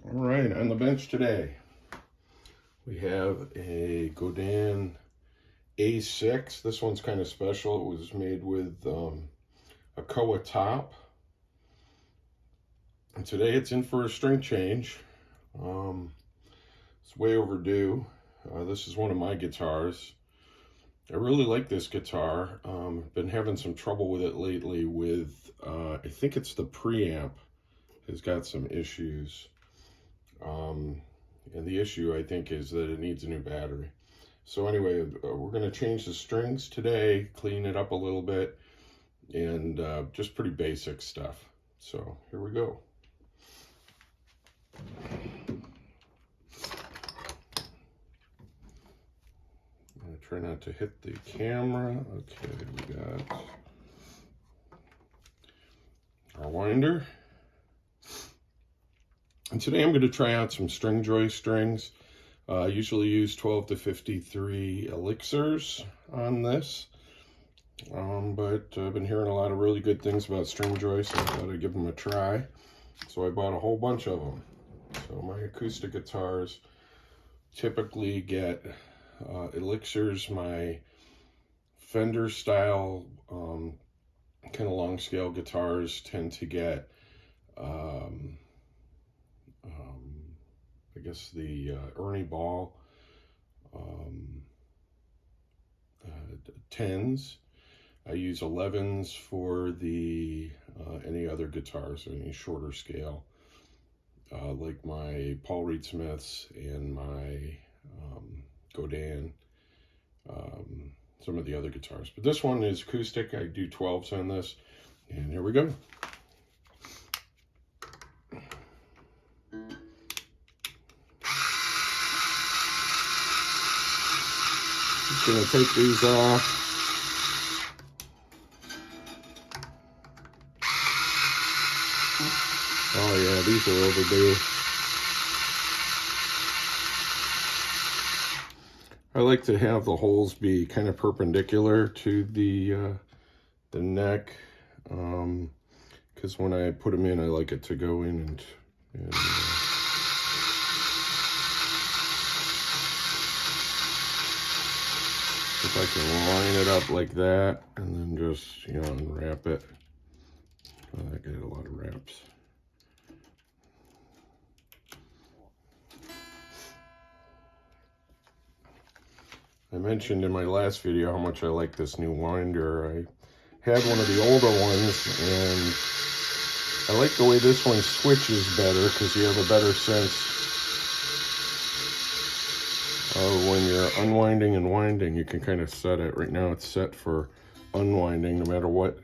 All right, on the bench today, we have a Godin A6. This one's kind of special. It was made with a Koa top. And today it's in for a string change. It's way overdue. This is one of my guitars. I really like this guitar. Been having some trouble with it lately with, I think it's the preamp has got some issues. And the issue, I think, is that it needs a new battery. So anyway, we're going to change the strings today, clean it up a little bit, and just pretty basic stuff. So here we go. I'm going to try not to hit the camera. Okay, we got our winder. And today I'm going to try out some Stringjoy strings. I usually use 12 to 53 elixirs on this. But I've been hearing a lot of really good things about Stringjoy, so I thought I'd give them a try. So I bought a whole bunch of them. So my acoustic guitars typically get elixirs. My Fender style kind of long scale guitars tend to get I guess the Ernie Ball 10s. I use 11s for the any other guitars, any shorter scale, like my Paul Reed Smiths and my Godin, some of the other guitars. But this one is acoustic. I do 12s on this, and here we go. Just gonna take these off. Oh yeah, these are overdue. I like to have the holes be kind of perpendicular to the neck, because when I put them in, I like it to go in and if I can line it up like that and then just, unwrap it. Oh, I got a lot of wraps. I mentioned in my last video how much I like this new winder. I had one of the older ones, and I like the way this one switches better because you have a better sense when you're unwinding and winding. You can kind of set it. Right now it's set for unwinding no matter what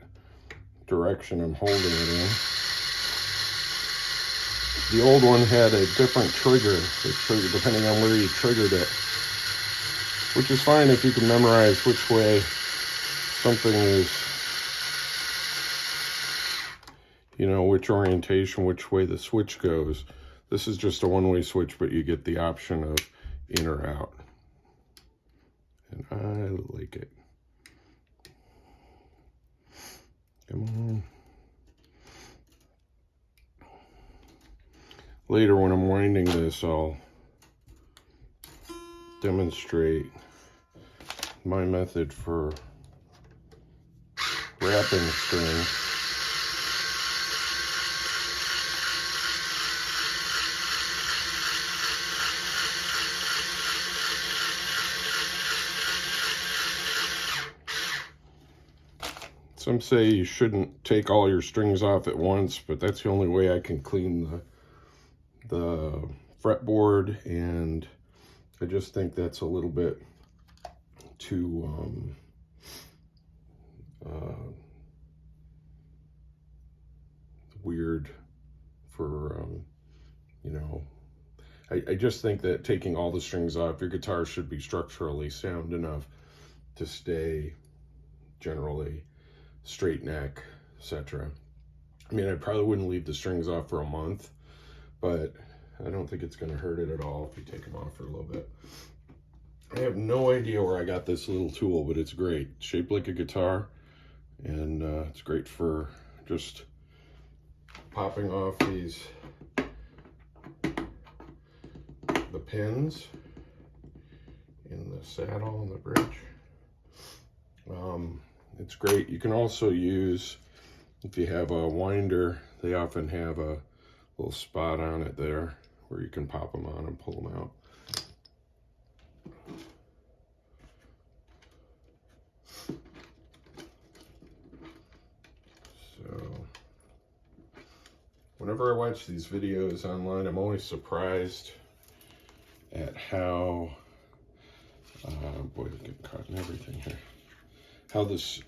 direction I'm holding it in. The old one had a different trigger, depending on where you triggered it, which is fine if you can memorize which way something is, which orientation, which way the switch goes. This is just a one-way switch, but you get the option of in or out. And I like it. Come on. Later when I'm winding this, I'll demonstrate my method for wrapping strings. Some say you shouldn't take all your strings off at once, but that's the only way I can clean the fretboard, and I just think that's a little bit too weird for I just think that taking all the strings off your guitar should be structurally sound enough to stay generally straight neck, etc. I mean, I probably wouldn't leave the strings off for a month, but I don't think it's going to hurt it at all if you take them off for a little bit. I have no idea where I got this little tool, but it's great. It's shaped like a guitar, and it's great for just popping off these pins in the saddle and the bridge. It's great. You can also use, if you have a winder, they often have a little spot on it there where you can pop them on and pull them out. So whenever I watch these videos online, I'm always surprised at how, boy, I'm getting caught in everything here. How this,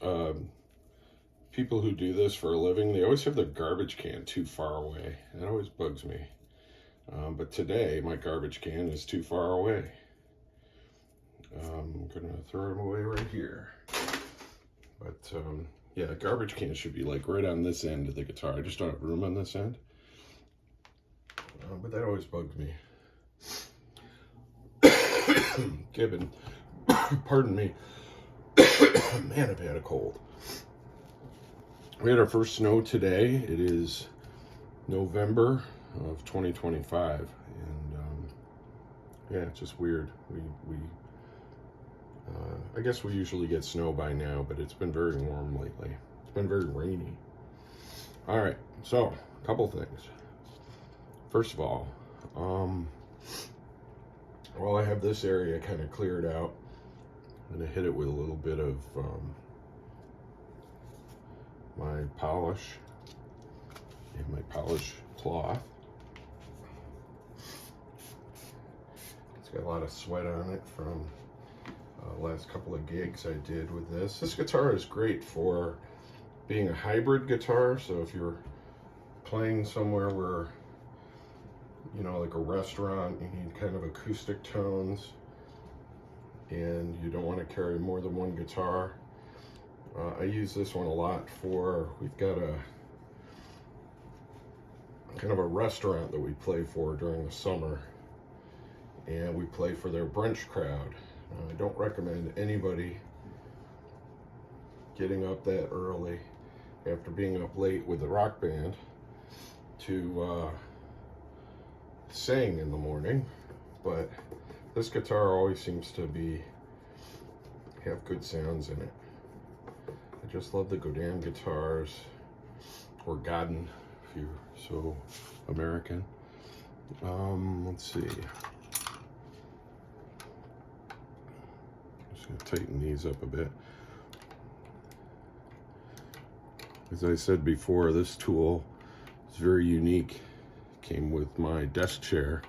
people who do this for a living, they always have their garbage can too far away. That always bugs me. But today, my garbage can is too far away. I'm gonna throw them away right here. But yeah, the garbage can should be like right on this end of the guitar. I just don't have room on this end. But that always bugs me. Gibbon, pardon me. Man, I've had a cold. We had our first snow today. It is November of 2025, and yeah, it's just weird. I guess we usually get snow by now, but it's been very warm lately. It's been very rainy. All right, so a couple things. First of all, while I have this area kind of cleared out, I'm going to hit it with a little bit of my polish and my polish cloth. It's got a lot of sweat on it from last couple of gigs I did with this. This guitar is great for being a hybrid guitar, so if you're playing somewhere where, you know, like a restaurant, you need kind of acoustic tones and you don't want to carry more than one guitar. I use this one a lot for, we've got a kind of a restaurant that we play for during the summer, and we play for their brunch crowd. I don't recommend anybody getting up that early after being up late with the rock band to sing in the morning, but this guitar always seems to have good sounds in it. I just love the Godin guitars, or Godin if you're so American. Let's see. Just gonna tighten these up a bit. As I said before, this tool is very unique. It came with my desk chair.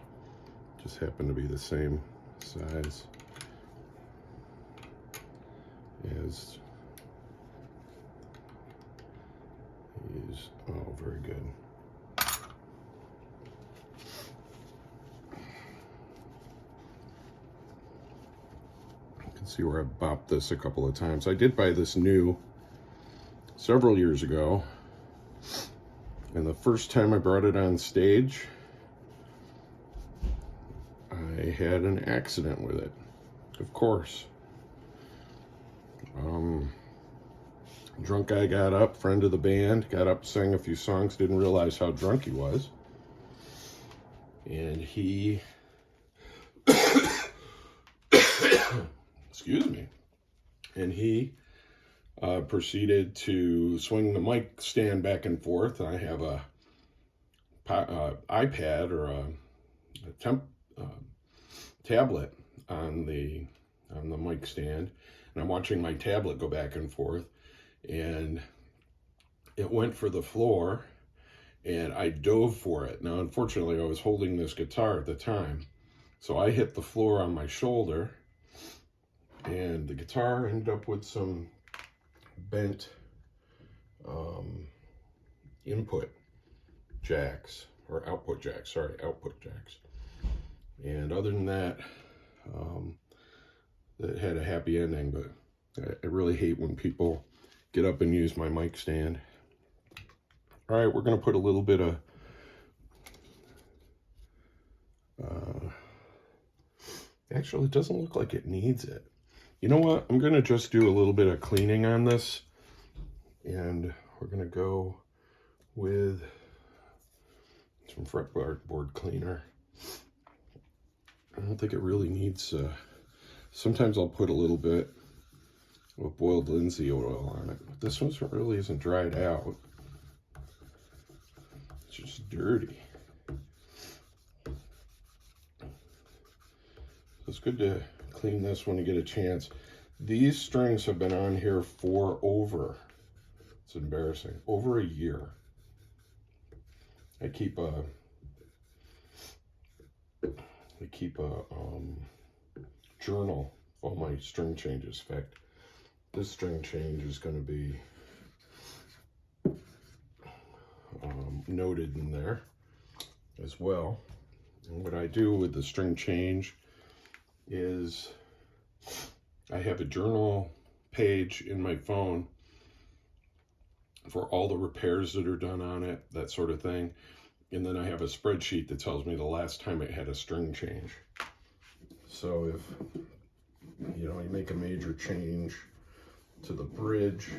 Just happened to be the same size as these. Oh, very good. You can see where I bopped this a couple of times. I did buy this new several years ago, and the first time I brought it on stage, I had an accident with it, of course. Drunk guy got up, friend of the band, got up, sang a few songs, didn't realize how drunk he was. And he, excuse me, and he proceeded to swing the mic stand back and forth. I have a iPad or a tablet on the mic stand, and I'm watching my tablet go back and forth, and it went for the floor, and I dove for it. Now, unfortunately, I was holding this guitar at the time, so I hit the floor on my shoulder, and the guitar ended up with some bent input jacks, or output jacks, sorry, output jacks. And other than that, it had a happy ending, but I really hate when people get up and use my mic stand. All right, we're going to put a little bit of actually, it doesn't look like it needs it. You know what? I'm going to just do a little bit of cleaning on this, and we're going to go with some fretboard cleaner. I don't think it really needs, sometimes I'll put a little bit of boiled linseed oil on it. But this one really isn't dried out. It's just dirty. It's good to clean this when you get a chance. These strings have been on here for it's embarrassing, over a year. I keep a journal of all my string changes. In fact, this string change is going to be noted in there as well. And what I do with the string change is I have a journal page in my phone for all the repairs that are done on it, that sort of thing. And then I have a spreadsheet that tells me the last time it had a string change. So if, you know, you make a major change to the bridge,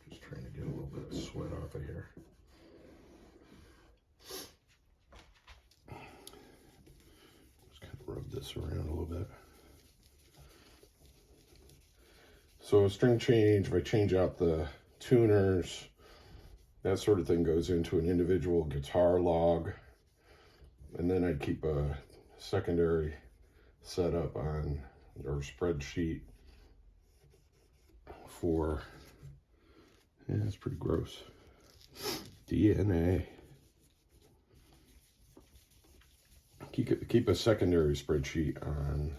just trying to get a little bit of sweat off of here. Just kind of rub this around a little bit. So a string change, if I change out the tuners, that sort of thing goes into an individual guitar log. And then I'd keep a secondary setup on or spreadsheet for, yeah, it's pretty gross, DNA. Keep a secondary spreadsheet on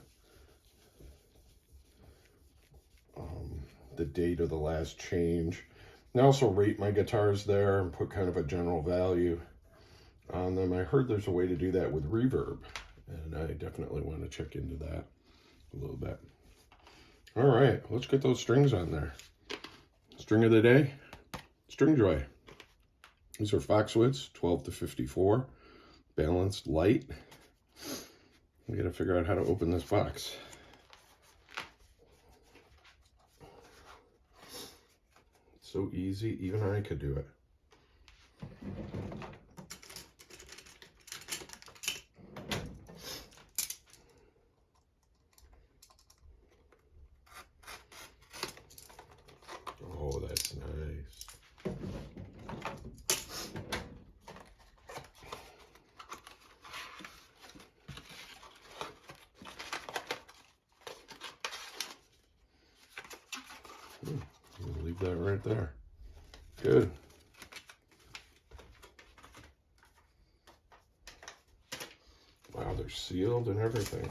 the date of the last change. And I also rate my guitars there and put kind of a general value on them. I heard there's a way to do that with reverb, and I definitely want to check into that a little bit. All right, let's get those strings on there. String of the day, Stringjoy. These are Foxwoods, 12 to 54, balanced, light. I gotta figure out how to open this box. It's so easy, even I could do it. Oh, that's nice. We'll leave that right there. Good. Wow, they're sealed and everything.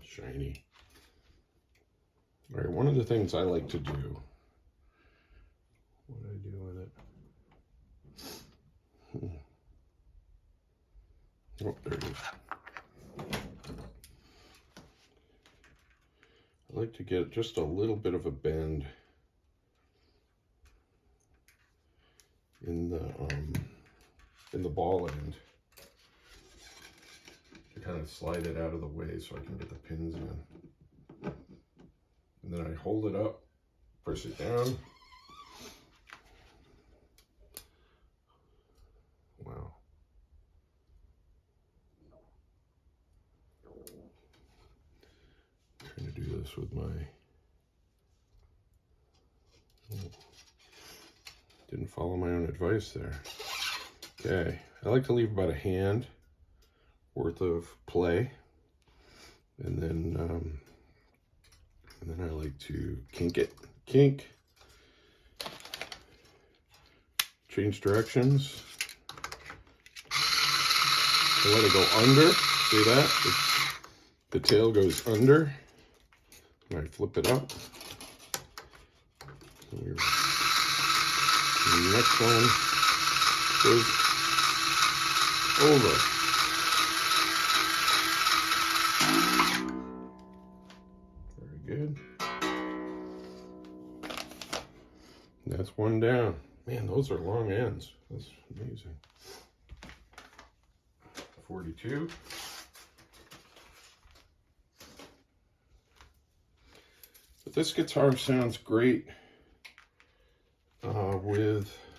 Shiny. All right, one of the things I like to do, what do I do with it? Oh, there it is. I like to get just a little bit of a bend in the ball end. To kind of slide it out of the way so I can get the pins in. And then I hold it up, press it down. Wow. I'm trying to do this with my, didn't follow my own advice there. Okay, I like to leave about a hand worth of play, and then I like to kink, change directions. I let it go under. See that? The tail goes under. And I flip it up. And the next one goes over. Very good. That's one down. Man, those are long ends. That's amazing. 42. this guitar sounds great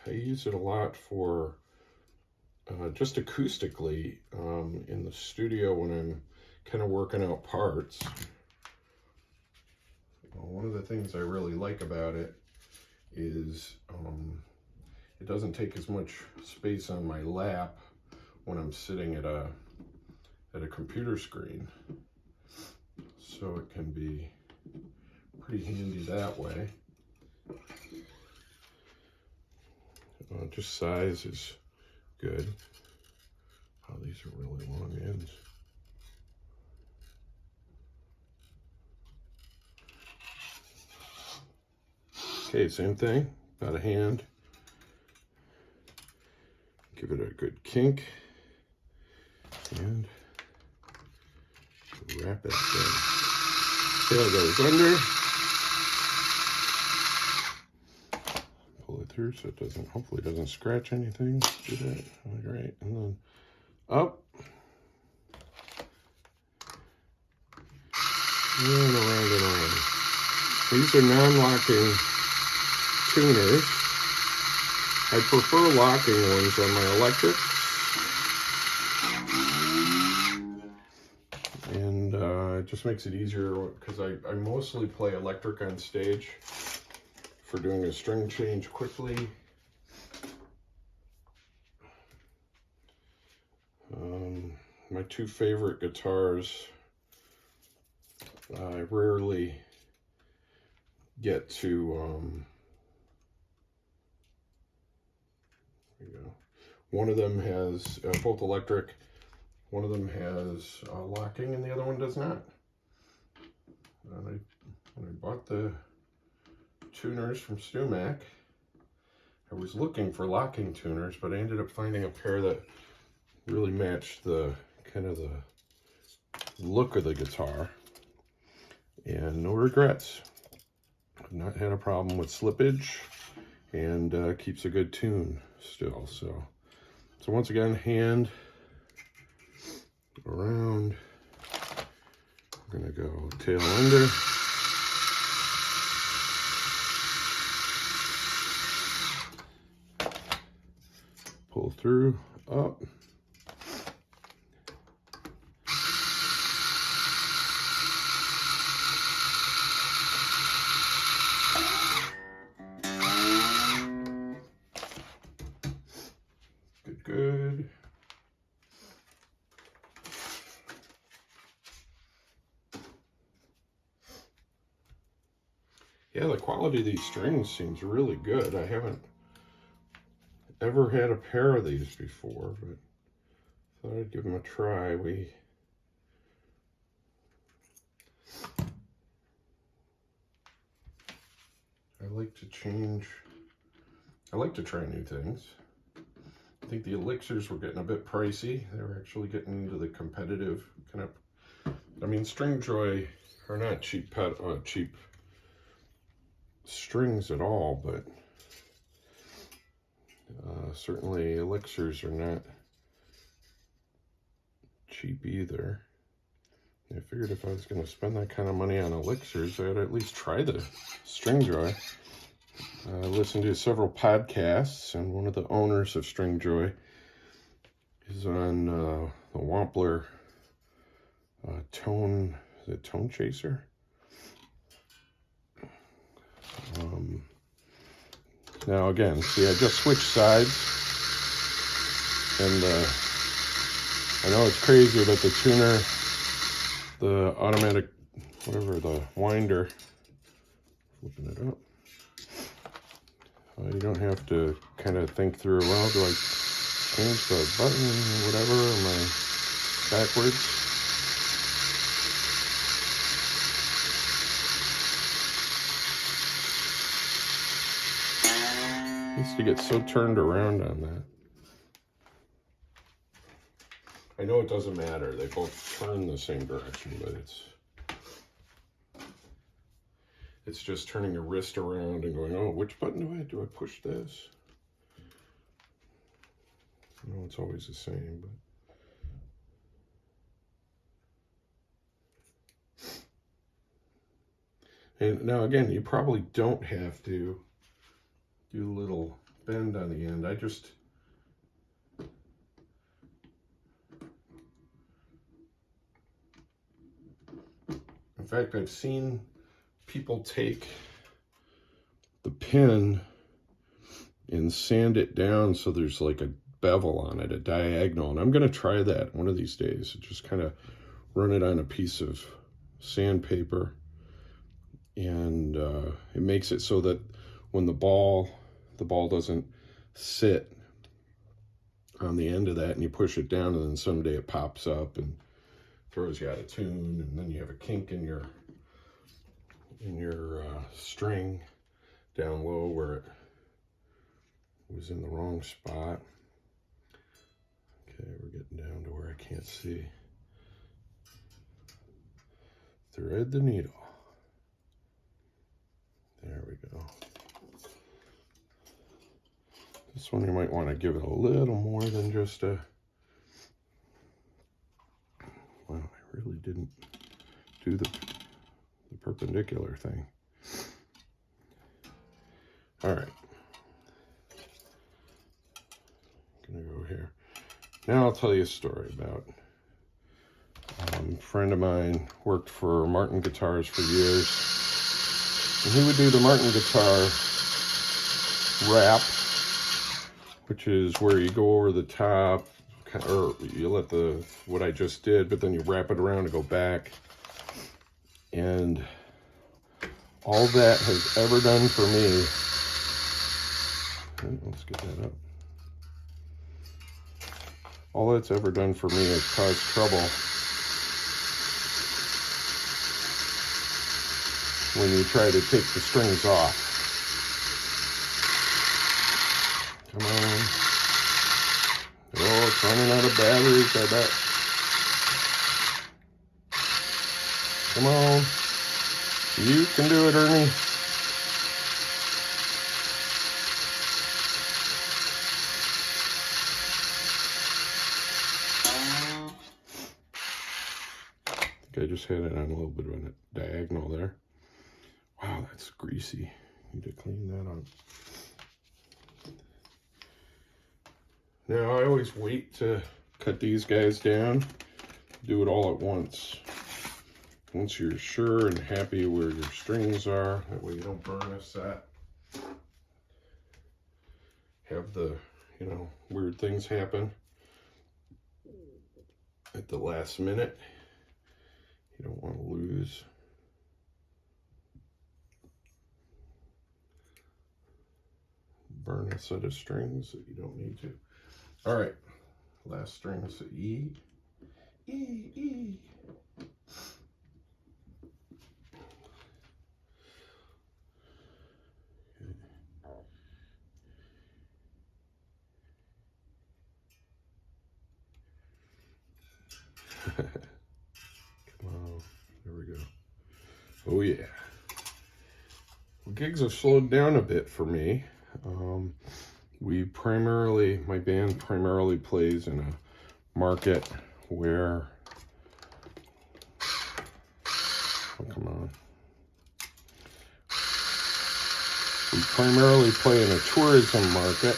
I use it a lot for just acoustically in the studio when I'm kind of working out parts. One of the things I really like about it is it doesn't take as much space on my lap when I'm sitting at a computer screen, so it can be pretty handy that way. Just size is good. Oh, these are really long ends. Okay, same thing, about a hand. Give it a good kink and wrap it in. Tail goes under. Pull it through so it doesn't, hopefully it doesn't scratch anything. Do that, all right, and then up. And around and around. These are non-locking tuners. I prefer locking ones on my electric. And it just makes it easier because I mostly play electric on stage for doing a string change quickly. My two favorite guitars, I rarely get to, there you go. One of them has both electric, one of them has locking and the other one does not. And when I bought the tuners from StewMac, I was looking for locking tuners, but I ended up finding a pair that really matched the kind of the look of the guitar, and no regrets. I've not had a problem with slippage, and keeps a good tune still. So once again, hand around. I'm gonna go tail under. Pull through, up. Good. Yeah, the quality of these strings seems really good. I haven't ever had a pair of these before, but thought I'd give them a try. I like to change. I like to try new things. I think the elixirs were getting a bit pricey. They were actually getting into the competitive kind of. I mean, Stringjoy are not cheap strings at all, but certainly elixirs are not cheap either. I figured if I was going to spend that kind of money on elixirs, I'd at least try the Stringjoy. I listened to several podcasts, and one of the owners of Stringjoy is on the Wampler Tone Chaser. Now again, see, I just switched sides, and I know it's crazy, but the tuner, the automatic, whatever, the winder, flipping it up, you don't have to kind of think through, well, do I change the button, whatever, am I backwards? Needs to get so turned around on that. I know it doesn't matter, they both turn the same direction, but it's just turning your wrist around and going, oh, which button do I push this? I know it's always the same, but And now again, you probably don't have to do a little bend on the end. In fact, I've seen people take the pin and sand it down so there's like a bevel on it, a diagonal. And I'm going to try that one of these days. Just kind of run it on a piece of sandpaper, and it makes it so that when the ball doesn't sit on the end of that, and you push it down, and then someday it pops up and throws you out of tune, and then you have a kink in your string down low where it was in the wrong spot. Okay, we're getting down to where I can't see. Thread the needle. There we go. This one you might want to give it a little more than just a... Wow, I really didn't do the perpendicular thing. All right. Gonna go here. Now I'll tell you a story about a friend of mine worked for Martin Guitars for years, and he would do the Martin guitar wrap, which is where you go over the top, or you let what I just did, but then you wrap it around and go back. And all that has ever done for me, let's get that up. All that's ever done for me is cause trouble when you try to take the strings off. Come on. Oh, it's running out of batteries, I bet. Come on. You can do it, Ernie. I just had it on a little bit of a diagonal there. Wow, that's greasy. Need to clean that up. Now, I always wait to cut these guys down. Do it all at once. Once you're sure and happy where your strings are, that way you don't burn a set. Have the, weird things happen at the last minute. You don't want to lose. Burn a set of strings that you don't need to. All right, last string is E. E, E. Come on, there we go. Oh yeah. Well, gigs have slowed down a bit for me. My band primarily plays in a market where, oh, come on. We primarily play in a tourism market,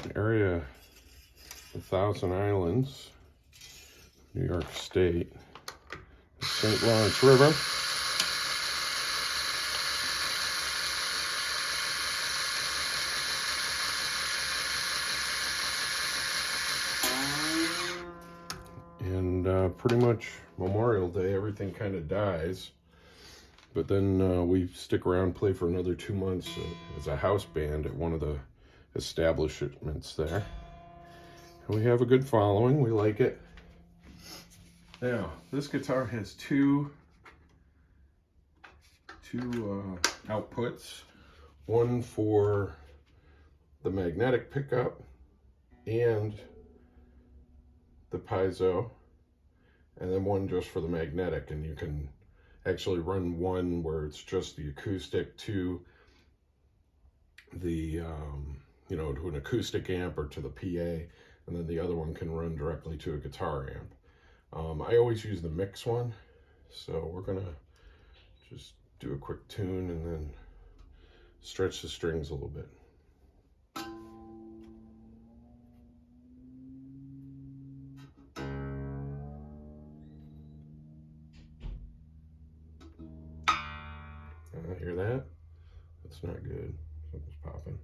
an area, the Thousand Islands, New York State, the St. Lawrence River. And pretty much Memorial Day, everything kind of dies. But then we stick around, play for another 2 months as a house band at one of the establishments there. And we have a good following. We like it. Now, this guitar has two outputs. One for the magnetic pickup and the piezo, and then one just for the magnetic. And you can actually run one where it's just the acoustic to the to an acoustic amp or to the PA, and then the other one can run directly to a guitar amp. I always use the mix one, So we're gonna just do a quick tune and then stretch the strings a little bit. Hear that? That's not good. Something's popping.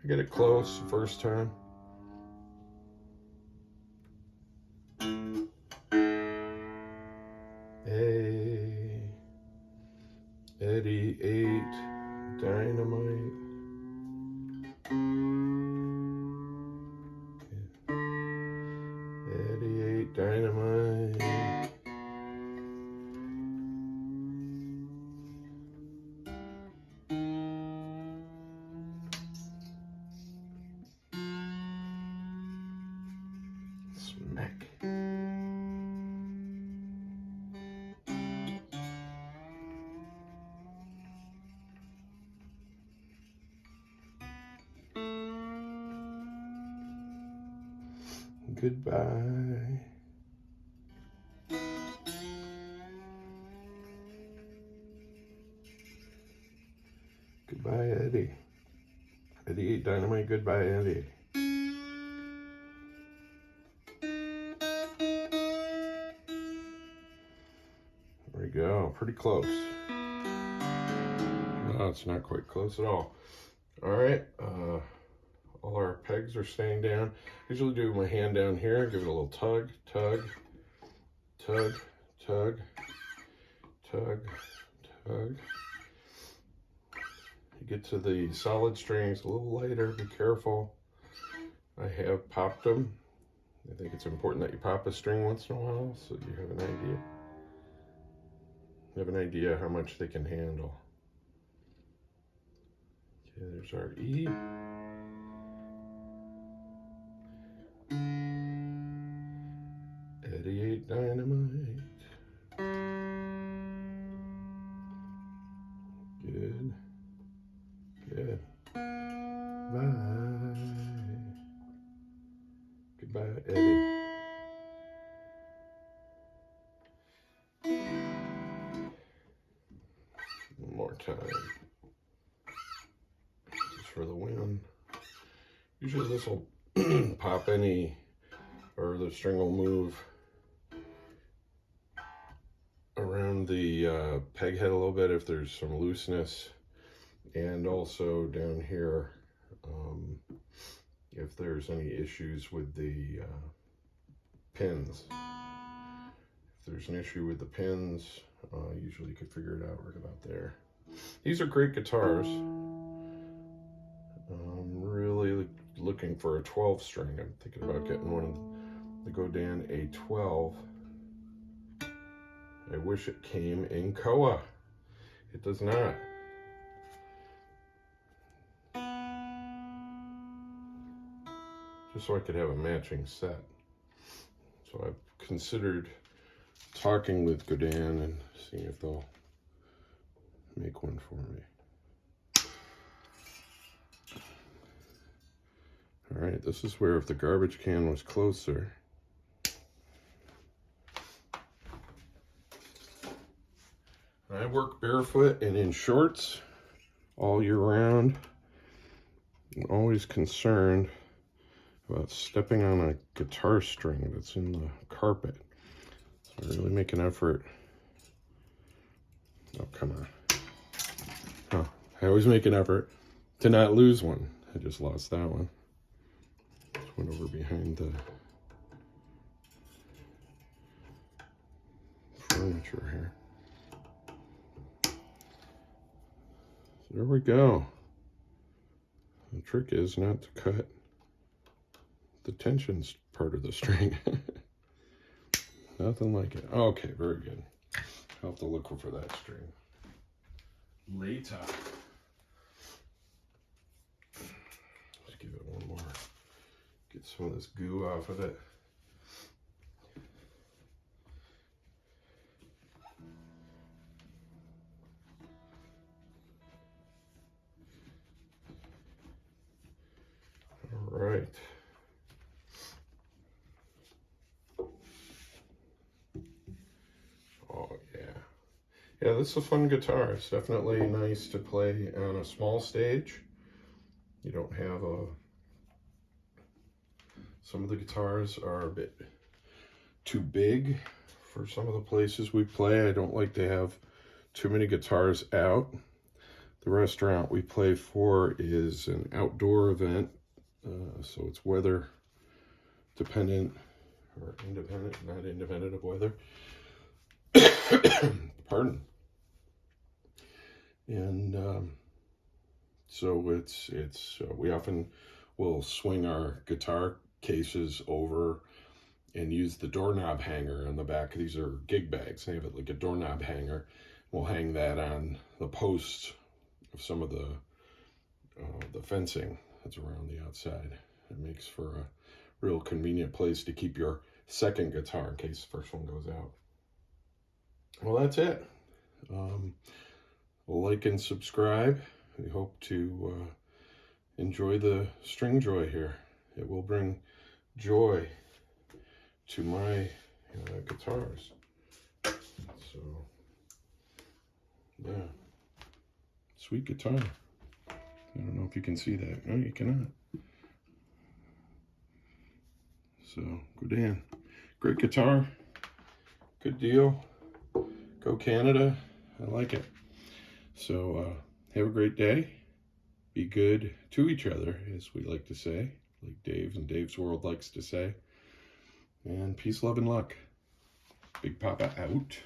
I get it close the first time. Hey, Eddie 8 Dynamite. Eddie 8 Dynamite. Smack. Goodbye. Goodbye, Eddie. Eddie 8 Dynamite, goodbye, Eddie. There we go, pretty close. No, it's not quite close at all. All right, all our pegs are staying down. I usually do my hand down here, give it a little tug, tug, tug, tug, tug, tug. You get to the solid strings a little lighter, be careful. I have popped them. I think it's important that you pop a string once in a while so you have an idea. You have an idea how much they can handle. Okay, there's our E. Eddie 8 Dynamite. Good. Good. Bye. Goodbye, Eddie. One more time. Just for the win. Usually this will pop any, or the string will move around the peg head a little bit if there's some looseness, and also down here if there's any issues with the pins. If there's an issue with the pins, usually you could figure it out right about there. These are great guitars. I'm really looking for a 12 string. I'm thinking about getting one of the Godin A12. I wish it came in Koa. It does not. Just so I could have a matching set. So I've considered talking with Godin and seeing if they'll make one for me. All right, this is where if the garbage can was closer. I work barefoot and in shorts all year round. I'm always concerned about stepping on a guitar string that's in the carpet. So I really make an effort. Oh, come on. Oh, I always make an effort to not lose one. I just lost that one. Just went over behind the furniture here. There we go. The trick is not to cut the tensions part of the string. Nothing like it. Okay, very good. I'll have to look for that string later. Just give it one more. Get some of this goo off of it. All right. Yeah, this is a fun guitar. It's definitely nice to play on a small stage. You don't have some of the guitars are a bit too big for some of the places we play. I don't like to have too many guitars out. The restaurant we play for is an outdoor event, so it's weather dependent, or independent, not independent of weather. Pardon. And so we often will swing our guitar cases over and use the doorknob hanger on the back. These are gig bags. They have it like a doorknob hanger. We'll hang that on the posts of some of the fencing that's around the outside. It makes for a real convenient place to keep your second guitar in case the first one goes out. Well, that's it. Like and subscribe. We hope to enjoy the Stringjoy here. It will bring joy to my guitars. So, yeah. Sweet guitar. I don't know if you can see that. No, you cannot. So, Godin. Great guitar. Good deal. Go Canada. I like it. So, have a great day. Be good to each other, as we like to say. Like Dave and Dave's World likes to say. And peace, love, and luck. Big Papa out.